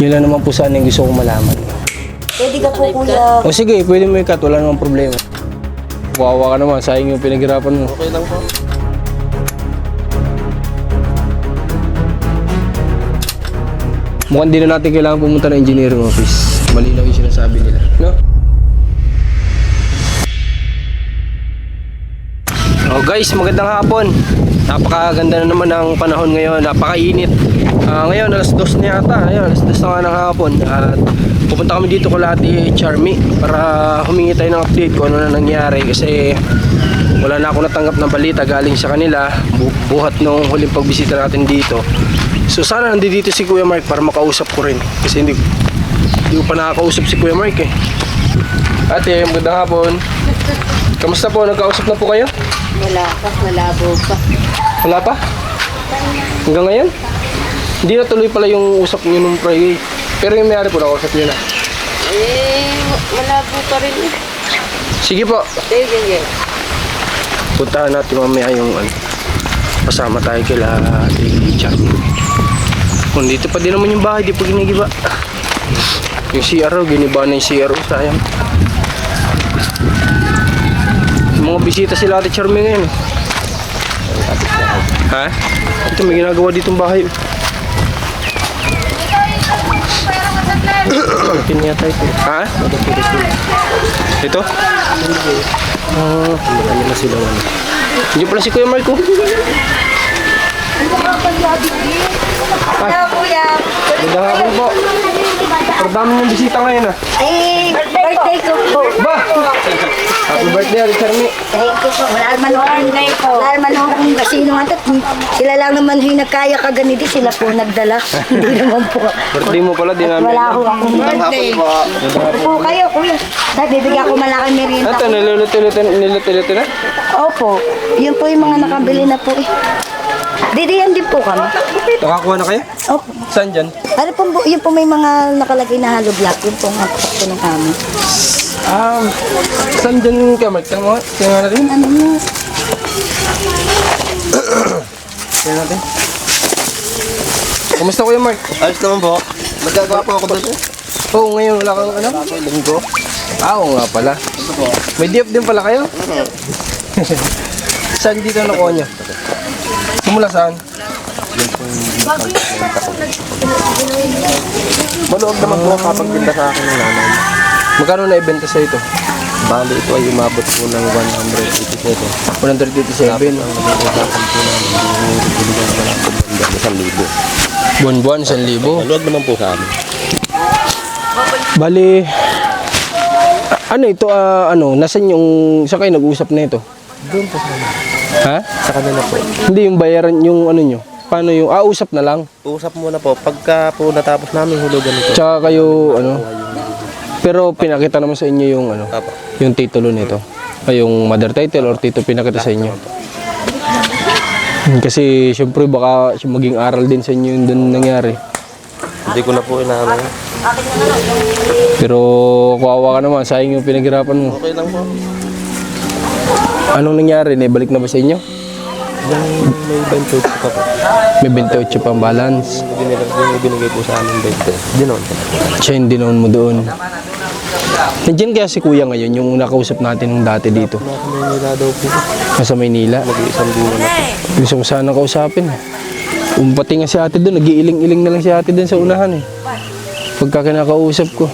Yun lang naman po sana yung gusto kong malaman. Pwede ka po, kuya. O sige, pwede mo ikat, wala namang problema. Kawawa ka naman, sayang yung pinaghirapan mo. Okay lang po. Mukhang di na natin kailangan pumunta ng engineering office. Malinaw yung sinasabi nila, no? Oh guys, magandang hapon. Napakaganda na naman ang panahon ngayon, napakainit. Ngayon, alas 2 na yata. Ayun, alas 2 na nga ng hapon. At pupunta kami dito kay Ate Charmy para humingi tayo ng update kung ano na nangyari. Kasi wala na ako natanggap ng balita galing sa kanila buhat nung huling pagbisita natin dito. So sana nandito si Kuya Mark para makausap ko rin. Kasi hindi ko pa nakakausap si Kuya Mark eh. Ate, magandang hapon. Kamusta po? Nagkausap na po kayo? Wala pa, malabo pa. Wala pa? Hanggang ngayon? Hindi na tuloy pala yung usap niyo nung Friday. Pero yung mayari po nakausap niyo na. Malabo pa rin. Sige po. Sige. Puntahan natin mamaya yung pasama tayo kila Ate Charmy. Kung dito pa din naman yung bahay, di pa ginigiba. Yung CR, giniba na yung CR, sayang. Mga bisita sila Ate Charmy ngayon. Ha? Ito may ginagawa ditong bahay. Piniyata ito. Ha? Ito? Ano na sila ano. Hindi pala si Kuya Marco. Hello, kuya. Magandang hapon po. Pardami yung bisita ngayon ah. Ay, birthday ko po. Ba! Happy birthday Ate Charmy. Thank you po. Wala naman akong kasino nga ito. Sila lang naman yung nagkaya kaganito. Sila po nagdala. Hindi naman po. Birthday mo pala, di namin. Wala akong birthday. Po kayo, kuya. Dahil bibigyan ko malaking merienda. Ito, niluluto na? Opo. Yun po yung mga nakabili na po eh. Didiyan din po kami. Nakakuha na kayo? Opo. Saan dyan? Ano po, yun po may mga nakalagay na hollow block. Yun po nga po ng amin. Saan dyan ka, Mark? Tingnan natin. Ano yun? Tingnan natin. Kumusta Kuya Mark? Ayos naman po. Nagagawa po ako doon. Oo, ngayon wala kang ano? Linggo. Oo nga pala. May DF din pala kayo? Saan dito nakuha niyo? Simula saan? Maluwag naman po kapag binta sa akin ng nanay. Magkano na ibenta sa ito? Bali ito ay umabot po ng 187. 137. Ang nagagakan po namin. Hindi naman ako banda 1,000. Buwan-buwan, 1,000. Maluwag naman po sa amin. Bali, ano ito, nasan yung, saan kayo nag-usap na ito? Doon po sa kanila. Ha? Sa kanila po. Hindi yung bayaran, yung ano nyo? Paano yung, usap na lang? Uusap muna po. Pagka po natapos namin hulugan ito. Tsaka kayo, pero pinakita naman sa inyo yung, Apo. yung titulo nito. Ay, yung mother title or tito pinakita sa inyo. Kasi, syempre, baka maging aral din sa inyo yung dun nangyari. Hindi ko na po inaano. Pero, kawawa ka naman, sayang yung pinaghirapan mo. Okay lang po. Anong nangyari? Naibalik na ba sa inyo? Yung may 28 pa po. May 28 pang balance. Yung binigay po sa amin 20. Dinon. Siya yung dinoon mo doon. Nandiyan kaya si Kuya ngayon, yung nakausap natin nung dati dito. Nasa Maynila daw po. Nasa Maynila. Mag-iisang buwan na po. Gusto ko sana kausapin. Pati nga si ate doon, nag-iiling-iling na lang si ate doon sa unahan eh. Pagka kinakausap ko.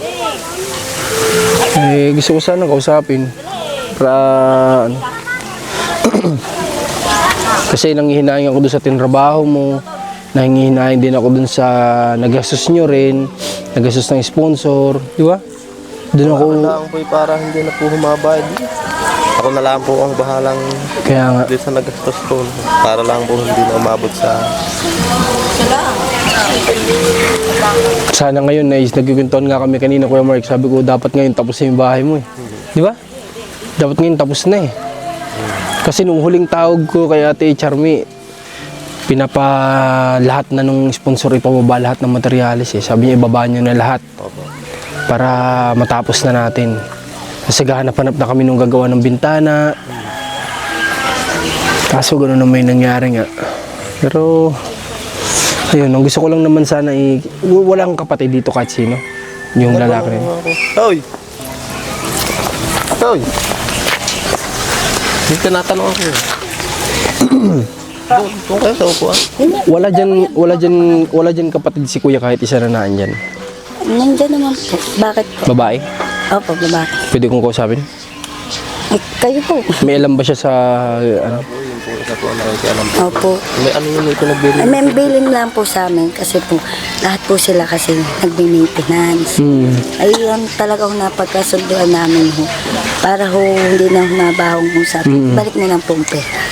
Gusto ko sana kausapin. Para kasi nanghihinaing ako doon sa tinrabaho mo, nanghihinaing din ako doon sa nagastos nyo rin, nagastos ng sponsor, di ba? Doon ako, Ako na lang po para hindi na po humabad. Ako na lang po ang bahalang kaya nga, dito sa nagastos ko. Para lang po hindi na umabot sa... sana ngayon, nagkikintuan nga kami kanina, Kuya Mark, sabi ko dapat ngayon tapos na yung bahay mo eh. Di ba? Dapat ngayon tapos na eh. Kasi nung huling tawag ko kay Ate Charmy, lahat na nung sponsor ipababa lahat ng materyales eh. Sabi niya ibaba niyo na lahat para matapos na natin. Kasi gahanap-hanap na kami nung gagawa ng bintana. Kaso gano'n na may nangyari nga. Pero Ayun, ang gusto ko lang naman sana walang kapatid dito kahit sino. Yung lalaki rin. Hoy! Hoy! Hindi tinatanong ako. Doon kayo sa upuan. Wala dyan kapatid si kuya kahit isa na nandyan. Nandiyan naman po. Bakit po? Babae? Opo, babae. Pwede kong kausapin? Ay, kayo po. May alam ba siya sa ano? Sa tuwan na kayo alam. Opo. May ano yun ito nagbili. Ay, may bilin lang po sa amin kasi po lahat po sila kasi nagbi-maintenance. Ay, yan talaga ho napagkasunduan namin ho. Para ho hindi na humabahong usap. Balik na lang po ang pera.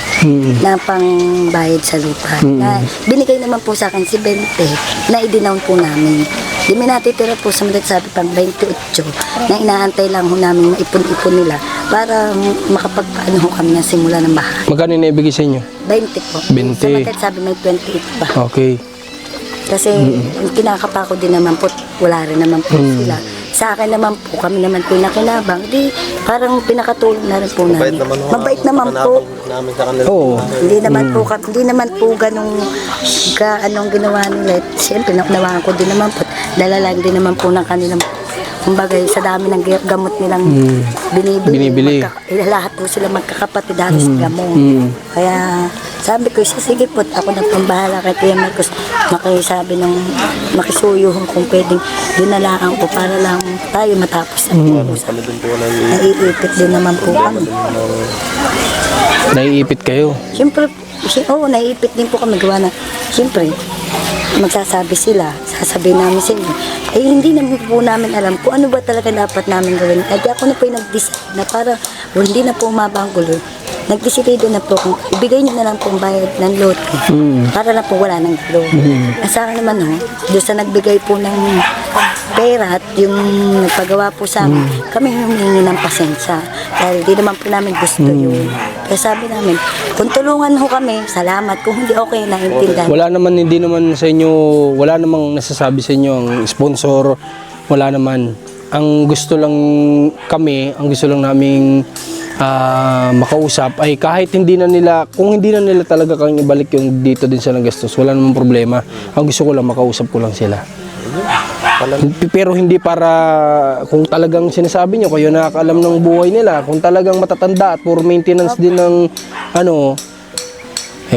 Na pang bayad sa lupa. Na binigay naman po sa akin si 20 na idinown po namin. Di may natitira po sa mga sabi pang 28 na inaantay lang ho namin maipon-ipon nila para makapagpaano ho kami na simula ng bahay. Magkano naibigay sa inyo? 20 po. 20. Sa mga sabi may 28 pa. Okay. Kasi kinakapa ko din naman po, wala rin naman po sila. Sa akin naman po, kami naman po nakinabang. Di parang pinakatulong na rin po namin. Mabait naman po. Namin sa kanila. Oo. Hindi naman po ganong anong ginawa nila. Siyempre, nakunawaan ko din naman po. Dala lang din naman po ng kanilang kumbaga sa dami ng gamot nilang binibili. Lahat po sila magkakapatid halos gamot. Kaya sabi ko, sige po, ako na pambahala kay Kuya Marcos. Makisabi ng makisuyo kung pwedeng dinalaan ko para lang tayo matapos ang pag-usap. Naiipit din naman po kami. Naiipit kayo. Siyempre, naiipit din po kami gawa na, siyempre, magsasabi sila, sasabihin namin sa inyo. Eh, hindi naman po namin alam kung ano ba talaga dapat namin gawin. At ako na po yung nag-decide na para hindi na po umabang gulo. Nag-decide na po kung ibigay nyo na lang po ang bayad ng lote. Para na po wala ng gulo. Sa akin naman, doon sa nagbigay po ng pera at yung nagpagawa po sa amin, kami humingi ng pasensya. Dahil di naman po namin gusto yun. Kaya sabi namin, kung tulungan ho kami, salamat. Kung hindi okay, naintindihan. Hindi naman sa inyo, wala namang nasasabi sa inyo ang sponsor, wala naman. Ang gusto lang naming makausap ay kahit kung hindi na nila talaga kang ibalik yung dito din sa nagastos, wala namang problema. Ang gusto ko lang, makausap ko lang sila. Pero hindi para kung talagang sinasabi nyo kayo nakakaalam ng buhay nila, kung talagang matatanda at for maintenance din ng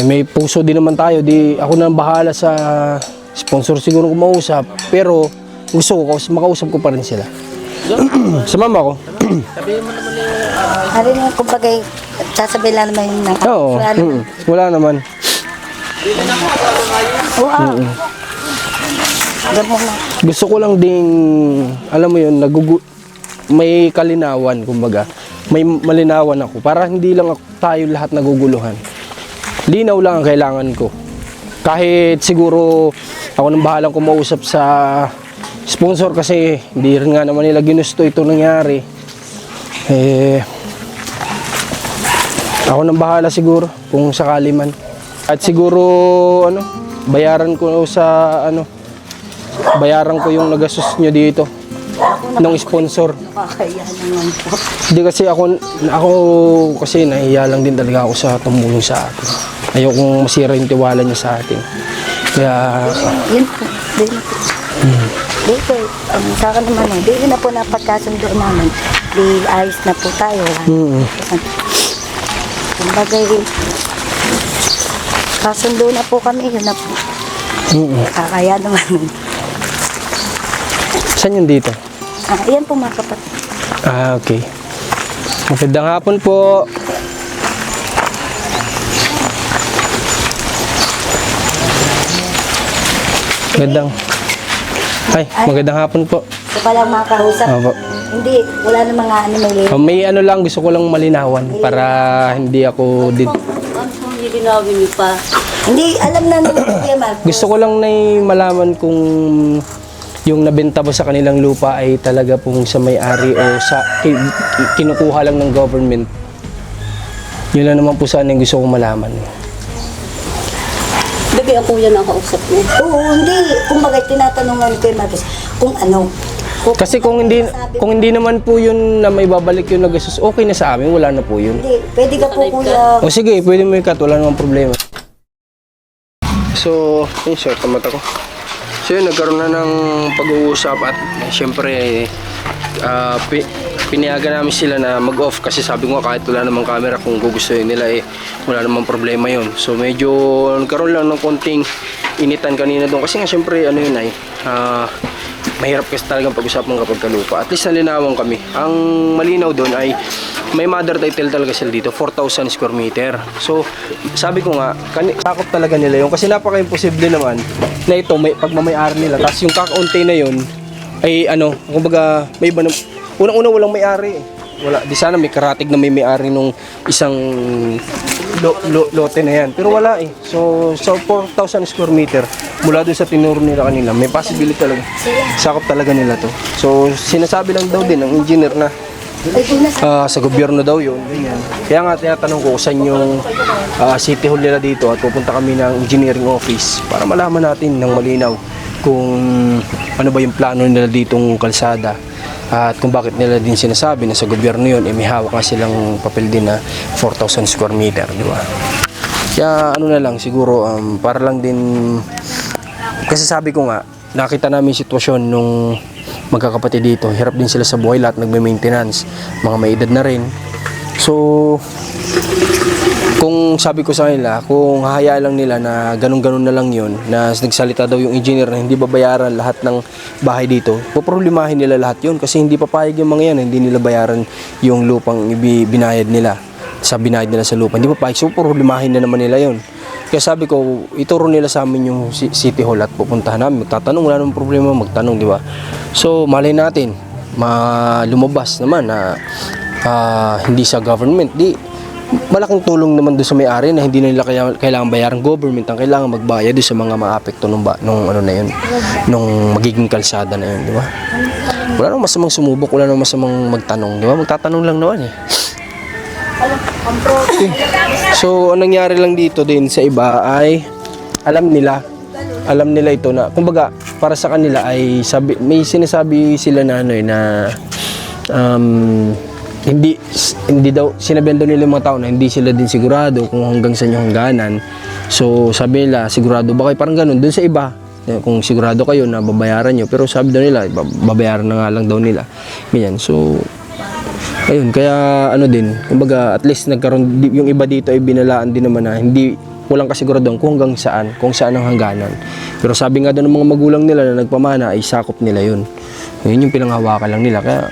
may puso din naman tayo, di ako nang bahala sa sponsor siguro kung mausap, pero gusto ko makausap ko pa rin sila. Sa mama ko. Ano na, kumbaga, sasabihin lang naman yung Oo. Wala naman. Gusto ko lang ding, alam mo yun, may kalinawan, kumbaga. May malinawan ako para hindi lang tayo lahat naguguluhan. Linaw lang ang kailangan ko. Kahit siguro ako nang bahalang kumausap sa sponsor kasi hindi rin nga naman nila ginusto ito nangyari. Ako nang bahala siguro kung sakali man. At siguro bayaran ko yung nagastos nyo dito ng sponsor. Nakakaya naman po. Hindi kasi ako kasi nahiya lang din talaga ako sa tumulong sa atin. Ayokong masira yung tiwala niya sa atin. Kaya Yun po. Dito, sa akin naman dito na po napagkasundoan namin. Di ayos na po tayo. Kumbaga, kasundo na po kami. Yun na po. Kakaya naman. saan yun dito? Ayan po mga kapatid. Okay. Magandang hapon po. Magandang hapon po. Ito palang mga kausap. Opo. Hindi, wala na mga may May lang, gusto ko lang malinawan para hindi ako din. Hindi, alam na nung Kuya Marcos. Gusto ko lang na malaman kung yung nabenta ba sa kanilang lupa ay talaga pong sa may-ari o sa kinukuha lang ng government. Yun lang naman po sana yung gusto kong malaman. Bigay ako yan ang kausap mo. Oo, hindi. Kumbaga, tinatanong nga ni Kuya Marcos kung ano. Kasi kung hindi naman po yun na may babalik yung nagastos, okay na sa amin, wala na po yun. Hindi, pwede ka po Kuya. O sige, pwede mo ikat, wala namang problema. So, yun, short ang mata ko. So yun, nagkaroon na ng pag-uusap at syempre pinayagan namin sila na mag-off kasi sabi ko kahit wala namang camera kung gugustuhin nila wala namang problema yun. So medyo nagkaroon lang ng konting initan kanina doon kasi nga syempre ano yun mahirap kasi talagang pag-usapan kapag kalupa. At least nalinawan kami. Ang malinaw doon ay may mother title talaga sila dito, 4,000 square meter. So, sabi ko nga, sakop talaga nila yun. Kasi napaka-imposible naman na ito, may pagmamayari nila. Tapos yung kakaunti na yun, ay ano, kumbaga, may iba na, unang-una walang may-ari. Wala, di sana may karatig na may may-ari nung isang lote na yan. Pero wala So, 4,000 square meter, mula doon sa tinuro nila kanila, may possibility talaga. Sakop talaga nila to. So, sinasabi lang daw din ng engineer na sa gobyerno daw yun, ganyan. Kaya nga tinatanong ko saan yung city hall nila dito at pupunta kami ng engineering office para malaman natin ng malinaw kung ano ba yung plano nila ditong kalsada at kung bakit nila din sinasabi na sa gobyerno yun may hawak nga silang papel din na 4,000 square meter, di ba? Kaya ano na lang siguro para lang din kasi sabi ko nga nakita namin yung sitwasyon nung magkakapatid dito, hirap din sila sa buhay, lahat nagme-maintenance, mga may edad na rin. So kung sabi ko sa kanila, kung hahayaan lang nila na ganun-ganun na lang yun, na nagsalita daw yung engineer na hindi babayaran lahat ng bahay dito, poproblemahin nila lahat yun kasi hindi papayag yung mga yan, hindi nila bayaran yung lupang binayad nila sa binayad nila sa lupa, hindi papayag, so poproblemahin na naman nila yun. Kaya sabi ko, ituro nila sa amin yung city hall at pupuntahan namin, magtatanong, wala namang problema magtanong, di ba? So malay natin lumabas naman na hindi sa government, di malaking tulong naman doon sa may-ari na hindi na nila kailangan bayaran, government ang kailangan magbayad doon sa mga maapekto nung ano na yun, nung magiging kalsada na yun, di ba? Wala namang masamang sumubok, wala namang masamang magtanong, di ba? Magtatanong lang naman Okay. So ang nangyari lang dito din sa iba ay alam nila ito na kumbaga para sa kanila ay may sinasabi sila na hindi daw sinabihan daw nila yung mga tao na hindi sila din sigurado kung hanggang saan yung hangganan. So sabi nila sigurado ba kayo, parang ganun. Doon sa iba kung sigurado kayo na babayaran nyo, pero sabi daw nila babayaran na nga lang daw nila ganyan. So ayun, kaya ano din, kumbaga at least nagkaroon yung iba dito ay binalaan din naman na walang kasiguraduhan kung hanggang saan, ang hangganan. Pero sabi nga doon ng mga magulang nila na nagpamana ay sakop nila yun. Yun yung pinanghawakan lang nila. Kaya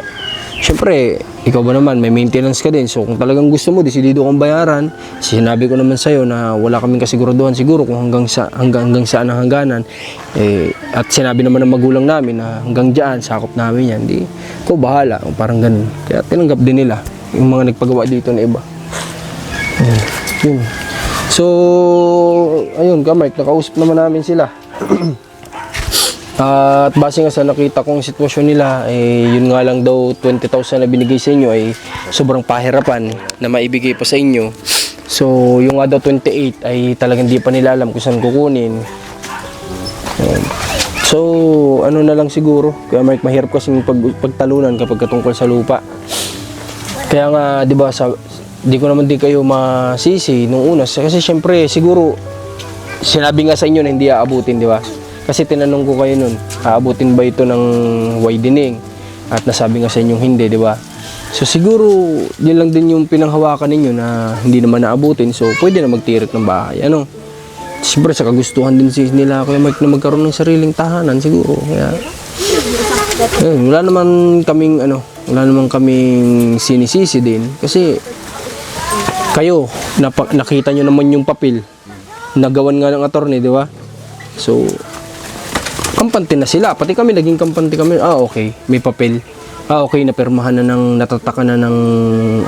syempre, ikaw ba naman, may maintenance ka din. So kung talagang gusto mo, desidido kang bayaran. Sinabi ko naman sa'yo na wala kaming kasiguraduhan siguro kung hanggang saan ang hangganan. At sinabi naman ng magulang namin na hanggang dyan, sakop namin yan. Di, ikaw bahala. Parang ganun. Kaya tinanggap din nila yung mga nagpagawa dito na iba. Yun. So, ayun ka Mark, nakausap naman namin sila. At base nga sa nakita kong sitwasyon nila, yun nga lang daw 20,000 na binigay sa inyo ay sobrang pahirapan na maibigay pa sa inyo. So yung nga daw 28 ay talagang di pa nila alam kung saan kukunin. So ano na lang siguro, kaya mahirap kasing pagtalunan kapag katungkol sa lupa. Kaya nga di ba di ko naman din kayo masisi nung una kasi syempre siguro sinabi nga sa inyo na hindi aabutin, di ba? Kasi tinanong ko kayo nun, aabutin ba ito ng widening? At nasabi nga sa inyong hindi, di ba? So siguro, yun lang din yung pinanghawakan ninyo na hindi naman naabutin. So pwede na magtirik ng bahay. Ano? Siyempre sa kagustuhan din nila Kuya Mike na magkaroon ng sariling tahanan siguro. Kaya, wala naman kaming sinisisi din. Kasi kayo, nakita nyo naman yung papel. Nagawan nga ng attorney, di ba? So, kampante na sila. Pati kami, naging kampante kami. Okay, may papel. Okay, napirmahan na natataka na ng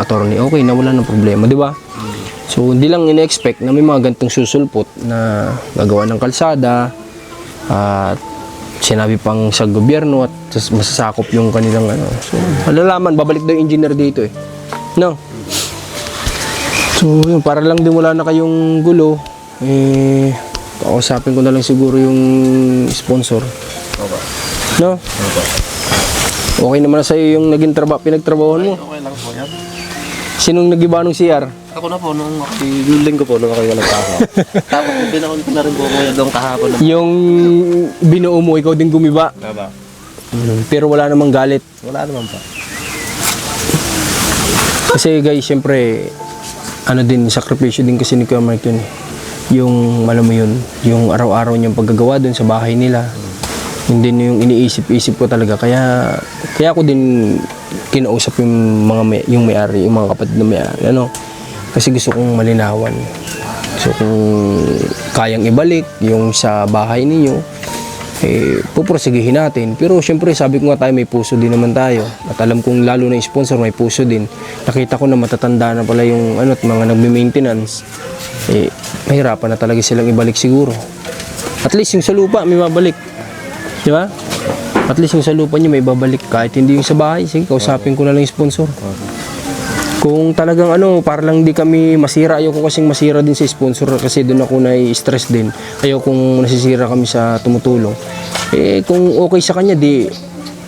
attorney. Okay, na wala ng problema, di ba? So, hindi lang ina-expect na may mga gantong susulpot na gagawa ng kalsada at sinabi pang sa gobyerno at masasakop yung kanilang So, malalaman, babalik daw yung engineer dito No? So, yun, para lang din wala na kayong gulo, kausapin ko na lang siguro yung sponsor. No? Okay naman na sa'yo yung naging pinagtrabahoan mo? Okay lang po yan. Sinong nagiba ng CR? Ako na po, nung building ko po, nung ako yung nagkaka. Tapos binaon ko na rin po ngayon doon kahapon. Yung binuo mo, ikaw din gumiba. Diba? Pero wala namang galit. Wala naman pa. Kasi guys, syempre, ano din, sakripisyo din kasi ni Kuya Mark yun eh. Yung, alam mo yun, yung araw-araw niyang paggagawa dun sa bahay nila. Yun din yung iniisip-isip ko talaga. Kaya ako din kinausap yung mga yung may-ari, yung mga kapatid na may-ari. Ano? Kasi gusto kong malinawan. So kung kayang ibalik yung sa bahay ninyo, puprosigihin natin. Pero syempre sabi ko nga tayo may puso din naman tayo. At alam kong lalo na yung sponsor may puso din. Nakita ko na matatanda na pala yung mga nagme-maintenance. Mahirapan na talaga silang ibalik siguro. At least yung sa lupa may babalik. Di ba? At least yung sa lupa nyo may babalik. Kahit hindi yung sa bahay, sige, kausapin ko na lang yung sponsor. Kung talagang para lang di kami masira, ayaw ko kasing masira din sa sponsor kasi doon ako na-stress din. Ayaw kung nasisira kami sa tumutulong. Kung okay sa kanya, di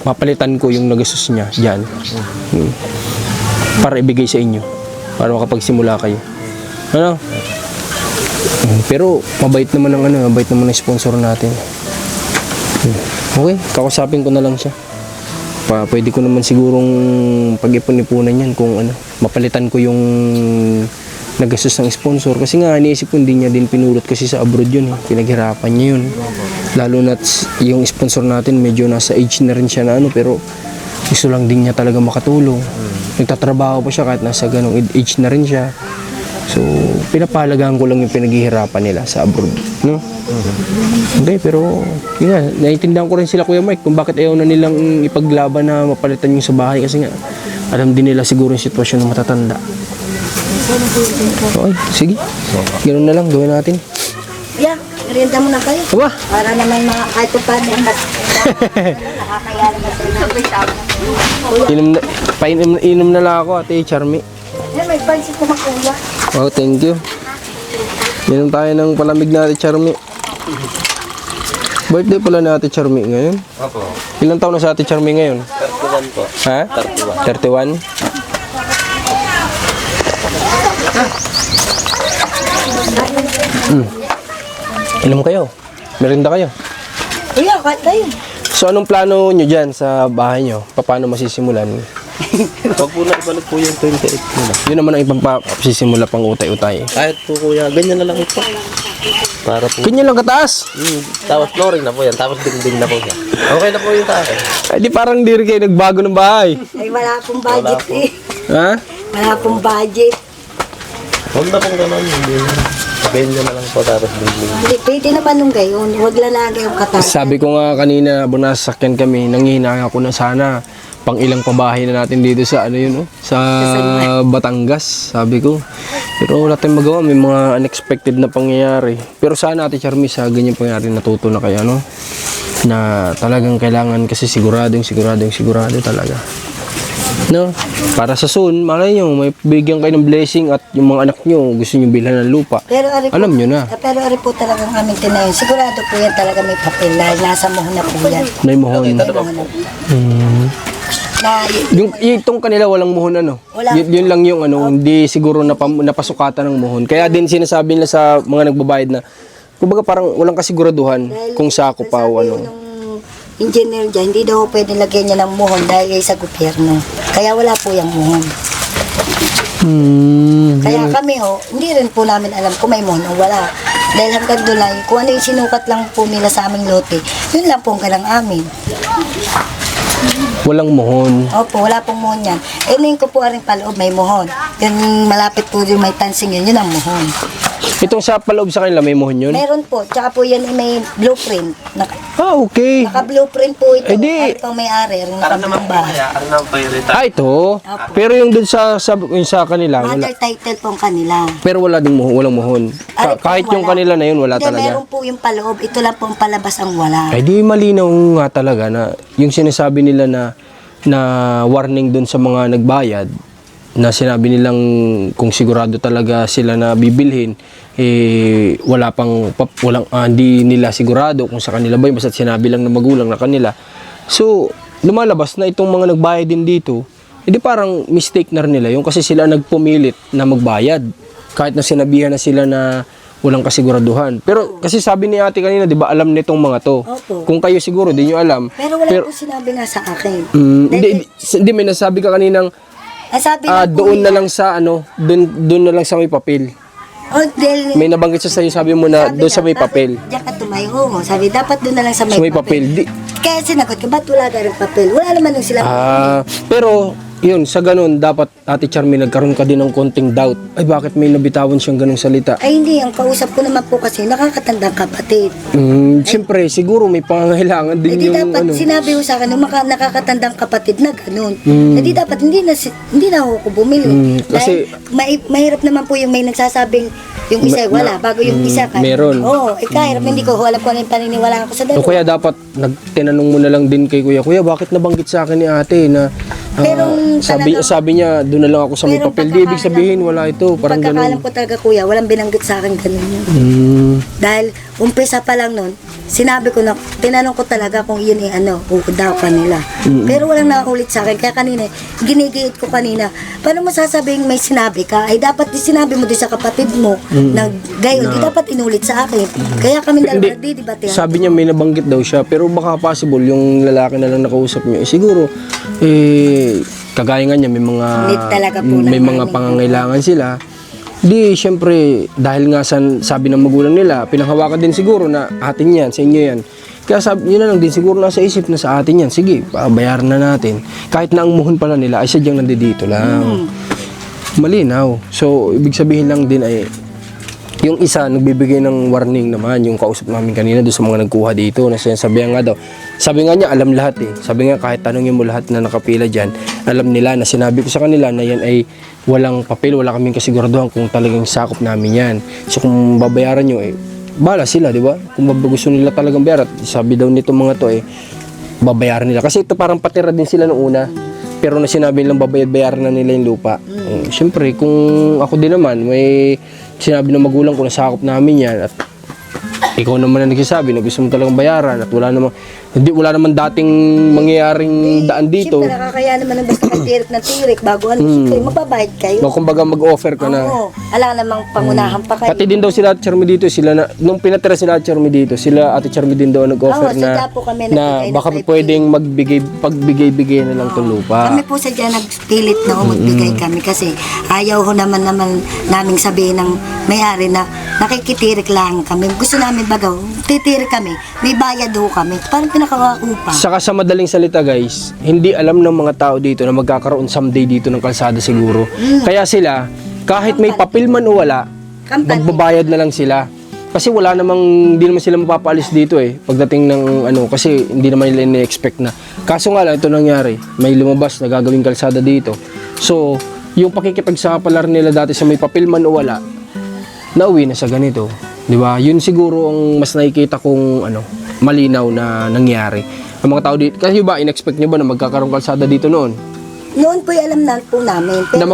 papalitan ko yung nagastos niya dyan. Para ibigay sa inyo. Para makapagsimula kayo. Ano? Pero mabait naman mabait naman ang sponsor natin. Okay, kakusapin ko na lang siya. Pwede ko naman sigurong pag-ipon-ipunan yan kung mapalitan ko yung nagastos ng sponsor. Kasi nga, iniisip ko hindi niya din pinulot kasi sa abroad yun. Pinaghirapan niya yun. Lalo na yung sponsor natin medyo nasa age na rin siya na pero gusto lang din niya talaga makatulong. Nagtatrabaho pa siya kahit nasa ganong age na rin siya. So, pinapahalagaan ko lang yung pinaghihirapan nila sa abroad. No? Okay, pero yun nga, naiintindihan ko rin sila Kuya Mike kung bakit ayaw na nilang ipaglaban na mapalitan yung sa bahay kasi nga alam din nila siguro yung sitwasyon ng matatanda. Okay, sige. Ganun na lang, gawin natin. Yeah, merienda mo na kayo. Aba, Para naman kahit pa paano mas nakakaya naman sa inom na lang ako, Ate Charmy. may pansit ko makuya. Oh, thank you. Inom tayo ng palamig na Ate Charmy. Birthday pala ni Ate Charmy ngayon. Opo. Ilang taon na sa Ate Charmy ngayon? 31 po. Ha? 31. Inom kayo. Merinda kayo. Kuya, kahit kayo. So anong plano nyo dyan sa bahay nyo? Paano masisimulan? Huwag po na ibalik po yung 28 nila. Yun naman ang ipagsisimula pang utay-utay. Kahit po kuya, ganyan na lang ito. Para po. Ganyan lang kataas. Tapos flooring na po yan. Tapos dingding na po siya. Okay na po yung tayo. Ay di parang di rin kayo nagbago ng bahay. Ay, wala pong budget Wala po. eh. Ha? Wala pong budget. Huwag na pong gano'n. Hindi. Sabihin nyo na lang po tapos dingding. Hindi, pwede naman nung gayon. Huwag lalagay yung katawan. Sabi ko nga kanina, bunasakyan kami, nanghihina ako na sana pang ilang pabahay na natin dito sa sa Batangas, sabi ko. Pero wala tayong magawa, may mga unexpected na pangyayari. Pero sana Ate Charmy sa ganyan pangyayari natuto na kayo, na talagang kailangan kasi sigurado talaga. No? Para sa soon, malay nyo, may bigyan kayo ng blessing at yung mga anak nyo gusto nyo bilhan ng lupa. Pero ari po, Alam nyo na. Pero ari po talagang aming tinayon. Sigurado po yan talaga may papel dahil nasa mohon na po yan. May mohon. May mohon na po. Na, Itong kanila walang mohon Wala. Yun lang yung hindi siguro napasukatan ng mohon. Kaya din sinasabi nila sa mga nagbabayad na kumbaga parang walang kasiguraduhan kung sako pa o sabi nung engineer dyan, hindi daw pwede lagyan niya ng mohon dahil sa gobyerno. Kaya wala po yung mohon. Kaya kami hindi rin po namin alam kung may mohon o wala. Dahil hanggang doon lang, kung ano yung sinukat lang po nila sa aming lote, yun lang po ang galang amin. Walang mohon. Opo, wala pong mohon yan. Inin ko po rin paloob, may mohon. Yung malapit po yung may tansing yun ang mohon. Itong sa paloob sa kanila may mohon yun? Meron po, tsaka po yan ay may blueprint. Okay. Naka-blueprint po ito. Eh di- Ano pang may-ari, rin nakabang bahay. Ano na po yung Ito. Pero yung dun sa kanila, wala. Mother title pong kanila. Pero wala ding mohon, walang mohon. Ari po, Kahit yung wala. kanila na yun, wala Hindi, talaga. meron po yung paloob. Ito lang po ang palabas ang wala. Ay di malinaw nga talaga na yung sinasabi nila na warning dun sa mga nagbayad na sinabi nilang kung sigurado talaga sila na bibilhin hindi nila sigurado kung sa kanila ba yun, basta sinabi lang ng magulang na kanila. So lumalabas na itong mga nagbayad din dito hindi parang mistake na rin nila yung kasi sila nagpumilit na magbayad. Kahit na sinabihan na sila na walang kasiguraduhan. Pero kasi sabi ni ate kanina, di ba, alam nitong mga to. Opo. Kung kayo siguro, di nyo alam. Pero wala po sinabi nga sa akin. Hindi, may nasabi ka kaninang Sabi na po doon na niya, lang sa doon na lang sa may papel. dahil, May nabanggit siya sa'yo, sabi mo na doon sa may papel. Diyan ka tumayo. Sabi, dapat doon na lang sa Sa may papel. Kaya sinagot ko, ba't wala ka rin papel? Wala naman yung sila. Pero, yun, sa ganun, dapat, Ate Charmy, nagkaroon ka din ng konting doubt. Ay, bakit may nabitawan siyang ganung salita? Ay hindi, ang kausap ko naman po kasi nakakatandang kapatid. Siyempre, siguro may pangangailangan din Hindi yung dapat sinabi ko sa akin, yung nakakatandang kapatid na ganun. Hindi dapat, hindi na ako bumili. kasi- Dahil mahirap naman po yung may nagsasabing yung isa wala, bago yung isa ka. meron. Oo, kahirap, hindi ko alam kung ano yung paniniwalaan ko sa O dalawa. kaya dapat, tinanong mo na lang din kay Kuya, Kuya, bakit nabanggit sa akin ni ate na Pero sabi niya, doon na lang ako sa may Pero papel. Di, ibig sabihin, wala ito. Parang pagkakalam ganun. ko talaga kuya, walang binanggit sa akin ganun yun. Dahil umpisa pa lang nun, sinabi ko na, tinanong ko talaga kung yun ukod daw kanila. Pero walang nakaulit sa akin. Kaya kanina, ginigiit ko kanina, paano mo sasabing may sinabi ka? Ay dapat di sinabi mo din sa kapatid mo na gayon, di dapat inulit sa akin. Kaya kami dalawa nagdidibate. Sabi niya may nabanggit daw siya, pero baka possible yung lalaki na lang nakausap niya. Siguro, kagaya nga niya, may mga Need talaga po may ng mga money. pangangailangan sila. Di, syempre, dahil nga sabi ng magulang nila, pinanghawakan din siguro na atin yan, sa inyo yan. Kaya sabi, yun na lang din siguro nasa isip na sa atin yan. Sige, bayaran na natin. Kahit na ang muhon pala nila ay sadyang nandito lang. Malinaw. So, ibig sabihin lang din ay, yung isa, nagbibigay ng warning naman, yung kausap namin kanina doon sa mga nagkuha dito, na sinasabihan nga daw. Sabi nga niya, alam lahat eh. Sabi nga, kahit tanongin mo lahat na nakapila dyan, alam nila na sinabi ko sa kanila na yan ay walang papel, wala kaming kasiguraduhan kung talagang sakop namin yan. So, kung babayaran nyo, bala sila, di ba? Kung gusto nila talagang bayaran, sabi daw nito mga to, babayaran nila. Kasi ito parang patira din sila noong una. Pero na sinabi nilang bayaran na nila yung lupa. Siyempre, kung ako din naman, may sinabi ng magulang ko na sakop namin yan at ikaw naman na nagsasabi na gusto mo talagang bayaran at wala naman dating mangyayaring daan dito. Siyempre, nakakaya naman ang basta tirik na tirik bago siyempre, magbabayad kayo. No, kumbaga mag-offer ka na. Oo, ala namang pangunahan pa kayo. Pati din daw sila Ate Charmy dito, nung pinatira sila Ate Charmy dito, sila Ate Charmy din daw nag-offer Oo, sadya po kami na nagbigay ng baka 5K. pwedeng pagbigay-bigay na lang itong lupa. Kami po sadya nagpilit na magbigay kami kasi ayaw ho naman naming sabihin ng may-ari na nakikitirik lang kami. Gusto namin bagaw, titirik kami, may bayad ho kami. Parang pinakaupa. Saka sa madaling salita guys, hindi alam ng mga tao dito na magkakaroon someday dito ng kalsada siguro. Kaya sila, kahit may papel man o wala, Company. magbabayad na lang sila. Kasi hindi naman sila mapapaalis dito pagdating ng kasi hindi naman nila ina-expect na. Kaso nga lang, ito nangyari, may lumabas na gagawing kalsada dito. So, yung pakikipagsapalaran nila dati sa may papel man o wala, nauwi na sa ganito. Di ba? Yun siguro ang mas nakikita kong malinaw na nangyari. Ang mga tao dito, kasi ba, in-expect nyo ba na magkakaroon kalsada dito noon? Noon po alam na po namin. Pero,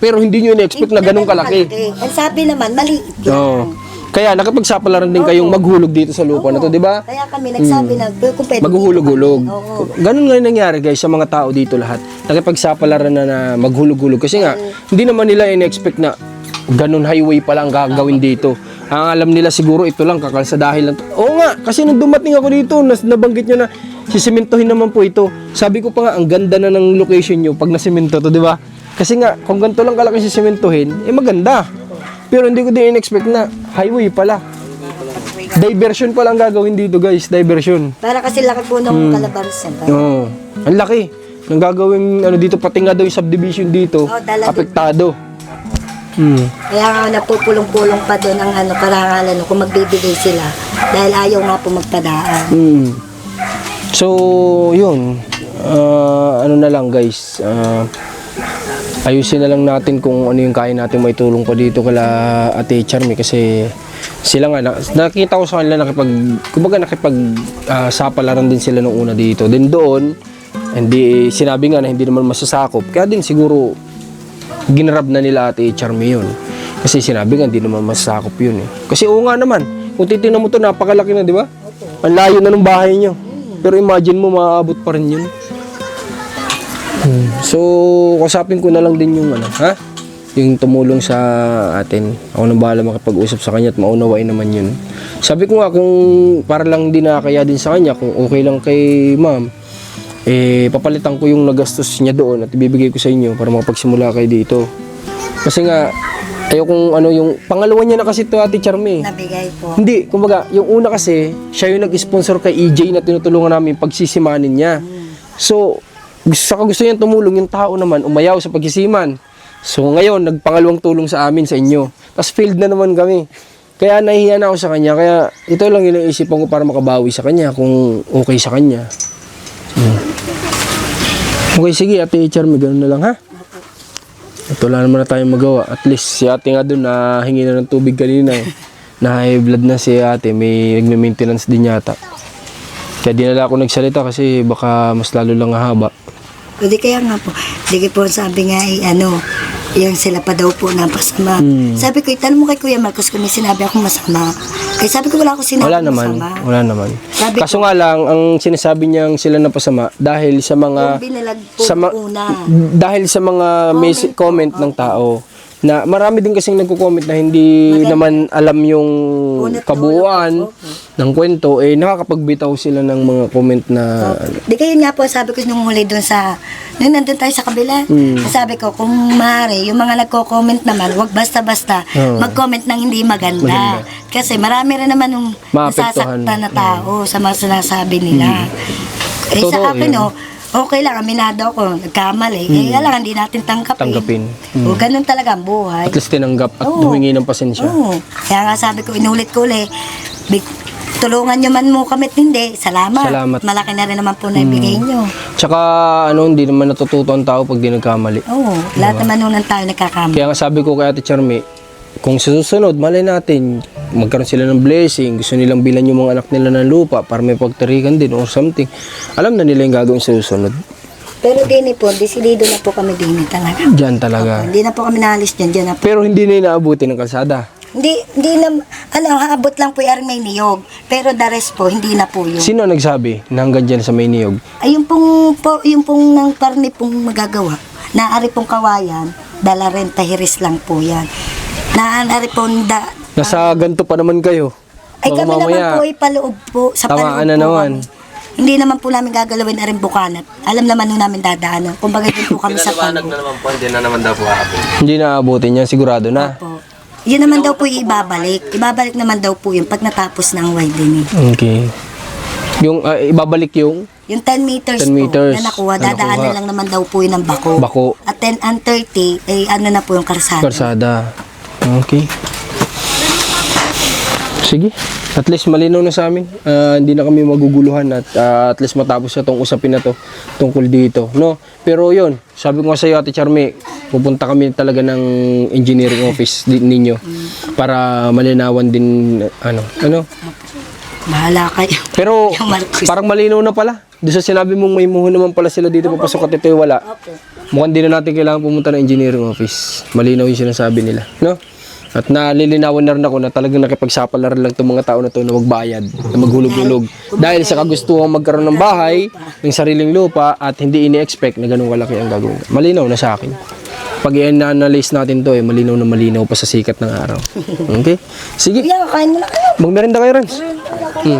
pero hindi nyo in-expect na ganun kalaki. Ang sabi naman, maliit lang. Oo. Kaya nakipagsapalaran din kayong maghulog dito sa lupa na to, di ba? Kaya kami nagsabi na kung pwede. Maghuhulog-hulog. Oo. Ganun nga yung nangyari guys sa mga tao dito lahat. Nakipagsapalaran na maghulog-hulog. Kasi nga, hindi naman nila in-expect na ganun highway pala ang gagawin dito. Ang alam nila siguro ito lang, kakalsadahin lang. Oo nga, kasi nung dumating ako dito, nabanggit nyo na sisimentohin naman po ito. Sabi ko pa nga, ang ganda na ng location nyo pag nasimento to, di ba? Kasi nga, kung ganito lang kalaki sisimentohin, maganda. Pero hindi ko din in-expect na highway pala. Diversion pala ang gagawin dito guys, diversion. Para kasi laki po ng Calabarzon. Oo. Ang laki. Ang gagawin dito, pati nga daw yung subdivision dito, dala apektado. Kaya nga napupulong-pulong pa doon ang parangalan kung magbibigay sila. Dahil ayaw nga po magpadaan. So, yun. Na lang guys. Ayusin na lang natin kung ano yung kaya natin may tulong pa dito kala Ate Charmy kasi sila nga nakita ko sa kanila sapalaran din sila nung una dito. Then doon, sinabi nga na hindi naman masasakop. Kaya din siguro ginrab na nila Ate Charmy yun. Kasi sinabi nga hindi naman masasakop yun Kasi oo nga naman, kung titingnan mo to napakalaki na, di ba? Ang layo na ng bahay nyo. Pero imagine mo, maaabot pa rin yun. So, kusapin ko na lang din yung ha? Yung tumulong sa atin. Ako nang bahala makipag-usap sa kanya at maunawain naman yun. Sabi ko nga kung para lang din nakakaya din sa kanya, kung okay lang kay ma'am, papalitan ko yung nagastos niya doon at ibibigay ko sa inyo para makapagsimula kayo dito. Kasi nga, ayokong yung pangalawa niya na kasi to Ate Charmy. Nabigay po. Hindi, kumbaga, yung una kasi, siya yung nag-sponsor kay EJ na tinutulungan namin pagsisimanin niya. So, saka gusto niyang tumulong, yung tao naman umayaw sa pagsisiman. So, ngayon, nagpangalawang tulong sa amin, sa inyo. Tapos, failed na naman kami. Kaya, nahihiya na ako sa kanya. Kaya, ito lang yung naisipan ko para makabawi sa kanya kung okay sa kanya. Okay, sige, Ate Charmy, ganun na lang, ha? Ito wala naman na tayong magawa. At least, si ate nga doon, nahingi na ng tubig kanina eh. Na high blood na si ate, may nagme-maintenance din yata. Kaya di nala ako nagsalita kasi baka mas lalo lang haba. Hindi kaya nga po. Hindi po sabi nga yung sila pa daw po na pasama. Sabi ko, itanong mo kay Kuya Marcos kung may sinabi akong masama. Kaya sabi ko, wala akong sinabi Wala naman, masama. wala naman. Sabi Kaso nga lang, ang sinasabi niyang sila na pasama dahil sa mga... Yung binalag po una. Dahil sa mga comment ng tao na marami din kasing nagko-comment na hindi naman alam yung Unat kabuuan ng kwento, nakakapagbitaw sila ng mga comment na Di kayo nga po, sabi ko nung huli doon nung nandun tayo sa kabila, sabi ko, kung maaari, yung mga nagko-comment naman, wag basta-basta mag-comment ng hindi maganda. Kasi marami rin naman yung Maapektuhan. nasasaktan na tao sa mga sinasabi nila. Totoo Sa akin, yun. okay lang, aminado ako, nagkamali. Kailangan hindi natin tanggapin. O, ganun talaga ang buhay. at least tinanggap at Oo. humingi ng pasensya. Oo. Kaya nga sabi ko, inulit ko ulit, tulungan nyo man mo kami at hindi. Salamat. Salamat. Malaki na rin naman po na ibigay nyo. Tsaka hindi naman natututo ang tao pag di nagkamali. Oo. Lahat naman nung tayo nagkakamali. Kaya nga sabi ko kay Ate Charmy, kung sa susunod, malay natin, magkaroon sila ng blessing, gusto nilang bilan yung mga anak nila ng lupa para may pagtarikan din or something. Alam na nila yung gagawin sa susunod. Pero din po, desidido na po kami din talaga. Diyan talaga. Hindi na po kami naalis dyan. Dyan na po. Pero hindi na inaabuti ng kalsada. Hindi na, haabot lang po yung may niyog. Pero the rest po, hindi na po yun. Sino nagsabi na hanggang dyan sa may niyog? Ay, yung pong ng parni pong magagawa, naari pong kawayan, dala rin, tahiris lang po yan. Naari pong Nasa ganito pa naman kayo. ay Baka kami naman mamaya, po ay paloob po. Sa tamaan paloob na po naman. kami. Hindi naman po namin gagalawin na rin bukanat. Alam naman nung namin dadaanan. Kumbaga din po kami sa Pinaliwanag paloob. na naman po, hindi na naman daw po hapon. Hindi na aabutin yan, sigurado na. Po. Yun naman daw po yung ibabalik. Ibabalik naman daw po yun pag natapos ng widening. Okay. Yung ibabalik yung Yung 10 meters, 10 meters po na nakuha, na dadaanan nakuha. lang naman daw po yun ng bako. Bako. At 10 and 30, ano na po yung karsada. karsada. Okay. Sige. At least malinaw na sa amin. Hindi na kami maguguluhan at least matapos na tong usapin na to tungkol dito, no? Pero 'yon, sabi ko nga sa iyo Ate Charmy, pupunta kami talaga ng engineering office ninyo para malinawan din ano. Bahala kayo. Pero Yung Marcos. parang malinaw na pala. Doon sa sinabi mong may muho naman pala sila dito papasok at ito wala. Opo. Mukhang di na natin kailangan pumunta ng engineering office. Malinaw yung sinasabi nila, no? At nalilinawan na rin ako na talagang nakipagsapalaran lang itong mga tao na to na magbayad, na maghulog-hulog. Dahil sa kagustuhan magkaroon ng bahay, ng sariling lupa, at hindi ini-expect na ganun kalaki ang gagawin. Malinaw na sa akin. Pag i-analyze natin to, malinaw na malinaw pa sa sikat ng araw. Okay? Sige, Kuya, kain mo na kayo. magmerinda kayo, Rans.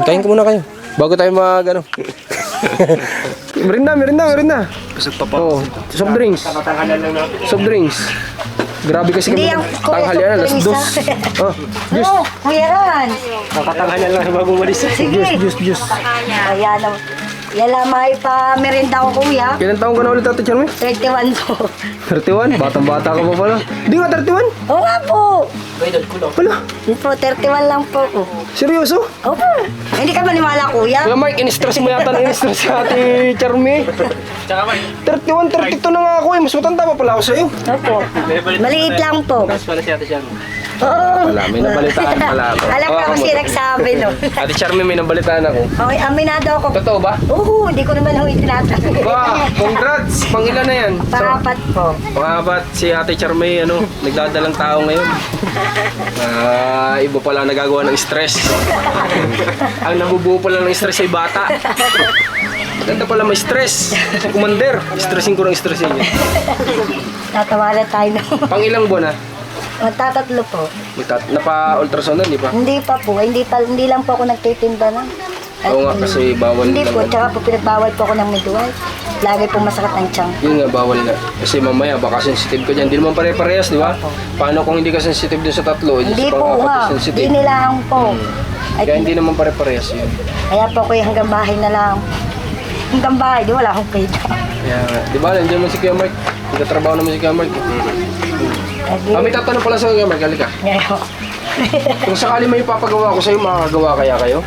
Kain ka muna kayo. Bago tayo merinda. Busog pa po. Oh, soft drinks. Soft drinks. Grabe kasi Hindi, kami ang kuya tanghalian, alas soft dos. drinks, Oh, juice. Oh, Kuya Ran. Nakatanghalan lang bago umalis. Sige. Juice. Ayan lang. Yan lang may pa merinda ko, kuya. Kailan taong ka na ulit, Ate Charmy? 31 po. 31? Batang-bata ka pa pala. Hindi nga, 31? Oo nga po. Wala. Hindi po, 31 lang po ko. Seryoso? Opo. Hindi ka maniwala, kuya? Kuya Mark, in-stress mo yata na in-stress si Ate Charmy. 31, 32 na nga ako eh. Mas matanda pa pala ako sa'yo. Opo. Maliit lang po. Para si Ate Sian. Oo. Wala, may nabalitaan pala ako. Alam ko kung sino nagsabi, no? Ate Charmy, may nabalitaan ako. Okay, aminado ako. Totoo ba? Oo, hindi ko naman ho itinatanong. Ba, congrats! Pang-ilan na yan? Pangapat po. Pangapat, si Ate Charmy, nagdadalang tao ngayon. Iba pala nagagawa ng stress. Ang nabubuo pala ng stress ay bata. Ganda pala may stress. Si Commander, stressin ko ng stressin niya. Tatawanan tayo na. Pang ilang buwan na? Magtatatlo po. Napa-ultrasound na, di ba? Hindi pa po. Hindi lang po ako nagtitinda na. Oo nga, kasi bawal Hindi po. naman. Tsaka po pinagbawal po ako ng midwife. Lagi po masakit ang tiyan. Yun nga, bawal na. Kasi mamaya, baka sensitive ka dyan. Hindi naman pare-parehas, di ba? Paano kung hindi ka sensitive dun sa tatlo? Hindi sa po pang-apat nga. ka Hindi sensitive. nilang po. Ay, Kaya hindi naman pare-parehas yun. kaya po ako yung hanggang bahay na lang. Hanggang bahay, di wala akong pay. Kaya nga. Di ba, nandiyan naman si Kuya Mark. Nagtatrabaho naman si Kuya Mark. May tatanong pala sa Kuya Mark. Halika. Ngayon. Kung sakali may papagawa ko sa'yo, makakagawa kaya kayo?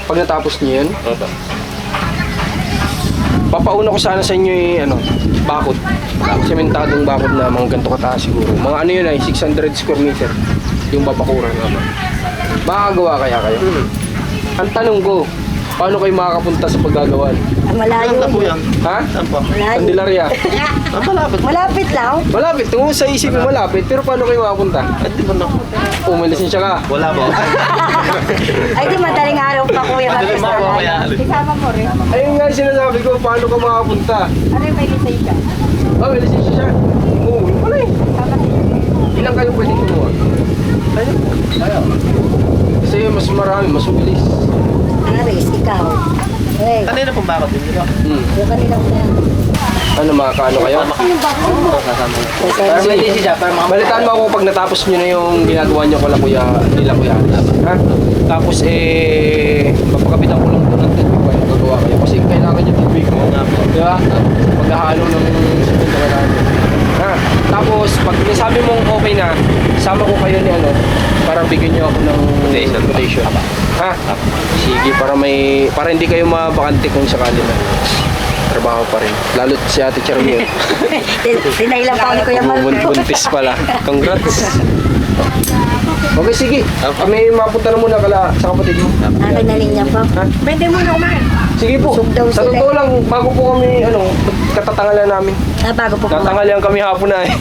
Pag natapos niyo yun, papauna ko sana sa inyo bakod. Sementadong bakod na mga ganito kataas siguro. Mga ano yun ay 600 square meter. Yung papakuran naman. Makakagawa kaya kayo? Ang tanong ko, paano kayo makakapunta sa paggagawan? Malayo. Ano po yan? Ha? Saan po? Malayo. Candelaria. Ang malapit. Malapit lang. Malapit. Tungo sa isip mo malapit. Pero paano kayo makapunta? At di ba na? May lisensya ka. Wala po. Ay, di madaling araw pa kuya. Madaling araw pa kaya. Isama mo rin. Ayun nga yung sinasabi ko, paano ka makapunta? Ano yung may lisensya? May lisensya siya. Oo, wala eh. Ilang kayo pwede kumuha? Ayaw. Kasi mas marami, mas mabilis. Aris, ikaw. Hey, Kanina pong bakit din, di ba? yung kanilang yan. Ano, makakaano kayo? Kasama. Para may lisensya, balitaan mo ako pag natapos nyo na yung ginagawa nyo nila kuya. Ha? Tapos papakapitan ko lang po ng tubig kayo gagawa kayo. Kasi kailangan yung tubig mo. Di ba? Paghahalo ng simento na namin. Ha? Tapos, pag nasabi mong okay na, sama ko kayo ni para bigyan nyo ako ng quotation. Ha? Sige, para hindi kayo mabakante kung sakali na. Trabaho pa rin. Lalo si Ate Charmiel. Tinailang pa ako ni Kuya Marco. Buntis pala. Congrats. Okay, sige. Kami mapunta na muna sa kapatid mo. Akin na linya po. Pwede mo na kumain. Sige po. Busog daw Sa sila. totoo lang, bago po kami, katatangalan namin. Bago po kumain. Tatangalian kami hapon na eh.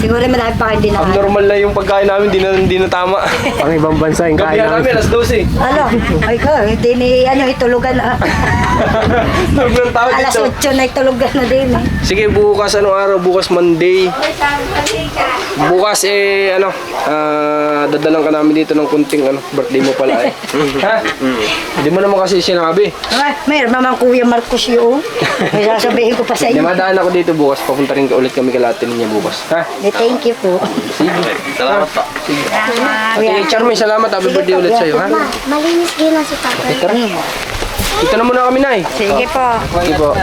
Siguro marami pa kayo dinaan. Abnormal na yung pagkain namin, di na tama. Pang ibang bansa yung kain Gabihan namin, namin. alas 12. Ano? Ay ko, hindi ni, itulugan na. Sobrang tawag Alas dito. 8 na itulugan na din. Sige, bukas anong araw? Bukas Monday. Bukas dadalang ka namin dito ng kunting birthday mo pala eh. Ha? Hindi mo naman kasi sinabi. Ay, mayroon naman Kuya Marcos yun. May sasabihin ko pa sa Hindi inyo. madaan ako dito bukas. Papunta rin ulit kami kalahati niya bukas. Ha? Thank you po. Salamat po. Ate Charmy, salamat. Happy birthday ulit sa'yo, ha? Malinis din ang si Papa. Tara. Dito na muna kami, Nay. Sige po. Sige po.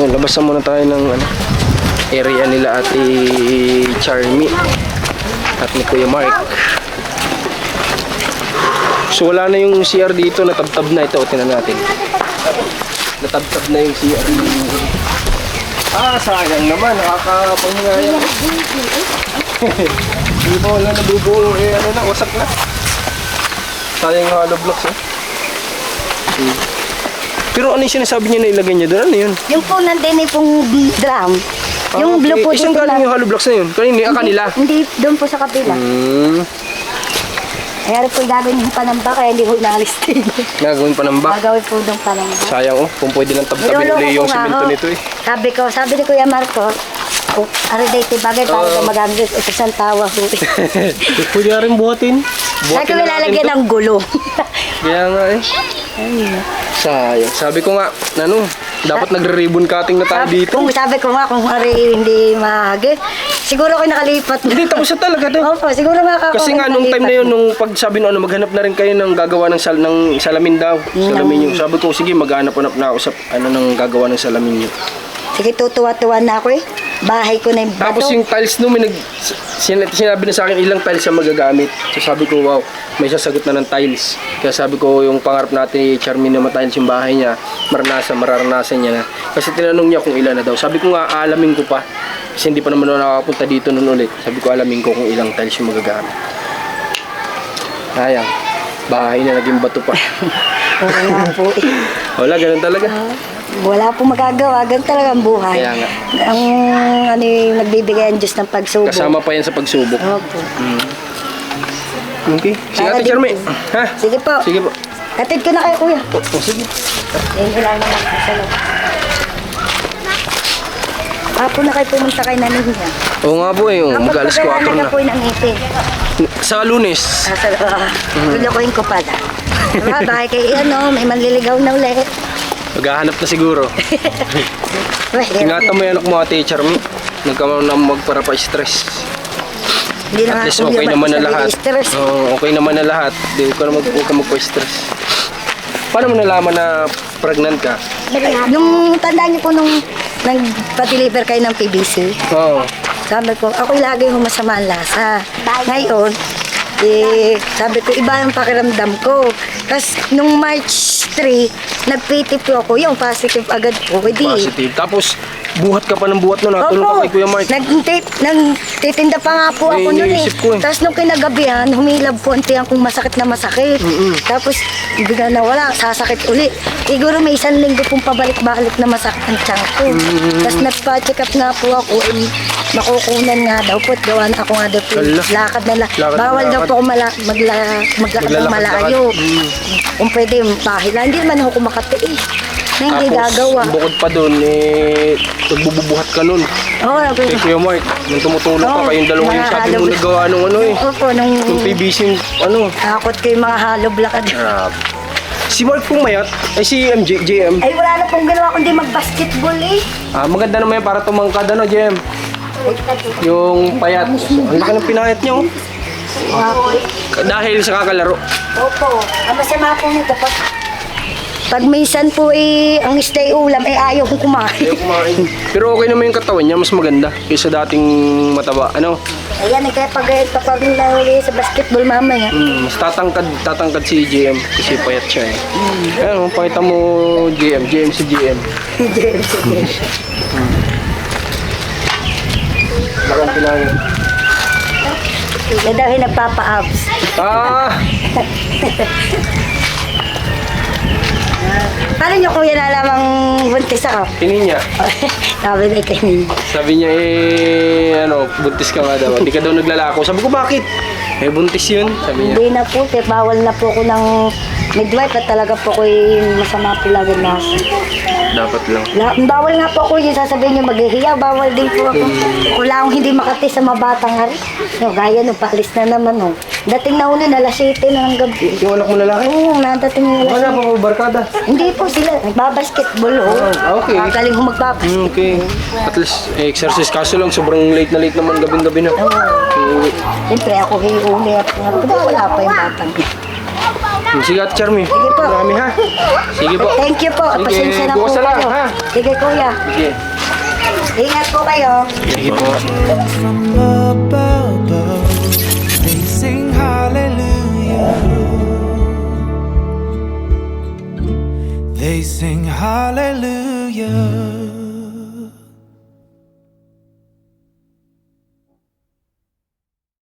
Labas na muna tayo ng area nila Ate Charmy at ni Kuya Mark. So wala na yung CR dito, natabtab na ito. Tingnan natin. Natabtab na yung CR. Sayang naman, nakakapahinga yan. Hindi pa wala nabubuo, wasak na. Sayang yung hollow blocks, eh. Pero ano yung sinasabi niya na ilagay niya doon? Ano yun? Yung po nandun pong drum. Yung blue po Isang dito galing yung hollow blocks na yun? Kanila? Hindi, doon po sa kabila. Kaya po gagawin yung panamba, kaya hindi ko inaalis din. Gagawin pa ng back. Gagawin po ng panamba. Sayang pung pwede lang tabtabin Niloloko uli yung ko nga simento ako. nito eh. Sabi ni Kuya Marco, dito bagay tayo na magamit. Ito siyang tawa ko. Pwede na rin buhatin. Sabi ko ilalagyan ng gulo. Kaya nga eh. Sayang. Sabi ko nga, dapat nagre-ribbon cutting na tayo dito. Sabi ko nga, kung hindi mahagit, siguro ako nakalipat. Hindi, tapos na talaga to. Opo, siguro makakakuha. Kasi nga nung time na yun, nung pagsabi nung maghanap na rin kayo ng gagawa ng salamin daw. Salamin yung sabi ko, sige maghanap-hanap na ako sa ng gagawa ng salamin nyo. Sige, tutuwa-tuwa na ako eh. Bahay ko na yung bato. Tapos yung tiles nung sinabi na sa akin ilang tiles ang magagamit. So sabi ko, wow, may sasagot na ng tiles. Kaya sabi ko, yung pangarap natin, Charmy na matiles yung bahay niya, mararanasan niya na. Kasi tinanong niya kung ilan na daw. Sabi ko nga, alamin ko pa. Kasi hindi pa naman ako nakapunta dito nun ulit. Sabi ko, alamin ko kung ilang tiles yung magagamit. Sayang. Bahay na naging bato pa. Oo nga po eh. Wala, ganun talaga. Wala po magagawa. Ganun talaga ang buhay. Kaya nga. Ang yung nagbibigay ang Diyos ng pagsubok. Kasama pa yan sa pagsubok. Opo. Okay. Sige, Para Ate din Charmy. po. Ha? Sige po. Sige po. Hatid ko na kayo, kuya. O sige. Yan lang naman po sa loob. Hapon na kayo pumunta kay Nanay niya. Oo nga po eh, mag-alas 4 na. po ng ngipin. Sa Lunes. Lulukuhin ko pala. Diba, bakit kayo may manliligaw na ulit. Maghahanap na siguro. Ingatan mo yung anak mo, Ate Charmy. Nagkaroon na magpara-stress. Hindi At na nga least kuya, okay ba't naman na sabi lahat. stress? Oo, okay naman na lahat. Hindi ka na magpa-stress. Paano mo nalaman na pregnant ka? Nung tandaan niyo po nung nagpa-deliver kayo ng PBC, Oo. sabi ko, ako lagi yung masama ang lasa. Ngayon, sabi ko, iba yung pakiramdam ko. Tapos, nung March 3, nag-PT po ako, yung positive agad po. Positive. Tapos, buhat ka pa ng buhat nun. Natulong ka kay Kuya Mark. Nagtitinda pa nga po May ako nun iniisip ko eh. Tapos nung kinagabihan, humilab po ang tiyan kung masakit na masakit. Tapos bigla na wala, sasakit uli. Siguro may 1 linggo pong pabalik-balik na masakit ang tiyan ko. Tapos nagpa-check up nga po ako. Makukunan nga daw po. Gawa na ako nga daw po. Hala. Lakad na lang. Lakad na Bawal daw lakad. po ako maglakad ng malayo. Kung pwede, pahila. Hindi naman ako makatiis. Na hindi gagawa. Bukod pa dun, nagbububuhat ka nun. Oo, Kay Kuya Mark, nung tumutulong ka, Oo, kayong dalawa yung mga sabi mo halog- nagawa nung ano eh. Opo, nung Nung PBC yung ano. takot ko yung mga halo blakad. Si Mark pumayat, ay si JM. Ay, wala na pong ginawa kundi mag-basketball eh. Maganda naman yan para tumangkad ano, JM. Yung payat. Ang laki ng pinayat niyo. Dahil sa kakalaro. Opo, ang masama po nito pag minsan po ang stay ulam ayaw kong kumain. Ayaw kumain. Pero okay naman yung katawan niya, mas maganda kaysa dating mataba. Ano? Ayan, kaya pag nahuli sa basketball mamaya. Mas tatangkad si JM kasi payat siya eh. Ayun, pakita mo JM si JM. Lakang pinayat. May dahil nagpapa-abs. Paano nyo kuya nalamang buntis ako? Tinin niya. Sabi na kayo. Sabi niya buntis ka nga daw. Hindi ka daw naglalako. Sabi ko, bakit? Buntis yun. Sabi niya. Hindi na po, bawal na po ko ng midwife at talaga po ko masama po lagi na. Dapat lang. Bawal nga po ako yung sasabihin niyo maghihiya, bawal din po ako. Wala akong hindi makati sa mabatang hari. No, gaya no, paalis na naman no. Dating na ulo, alas 7 na ng gabi. Yung anak mo lalaki? Oo, nadating na alas Wala pa po barkada. Hindi po sila, nagbabasketball okay. Magaling ho magbabasket. Okay. At least, exercise. Kaso lang, sobrang late naman gabing-gabi na. Okay. Siyempre ako hiuli at wala pa yung batang. Sige at Charmy. Sige po. Marami ha. Sige po. Thank you po. Sige, Pasensya na po bukas na lang, kayo. ha? Sige kuya. Sige. Ingat po kayo. Sige po. From above, they sing hallelujah. They sing hallelujah.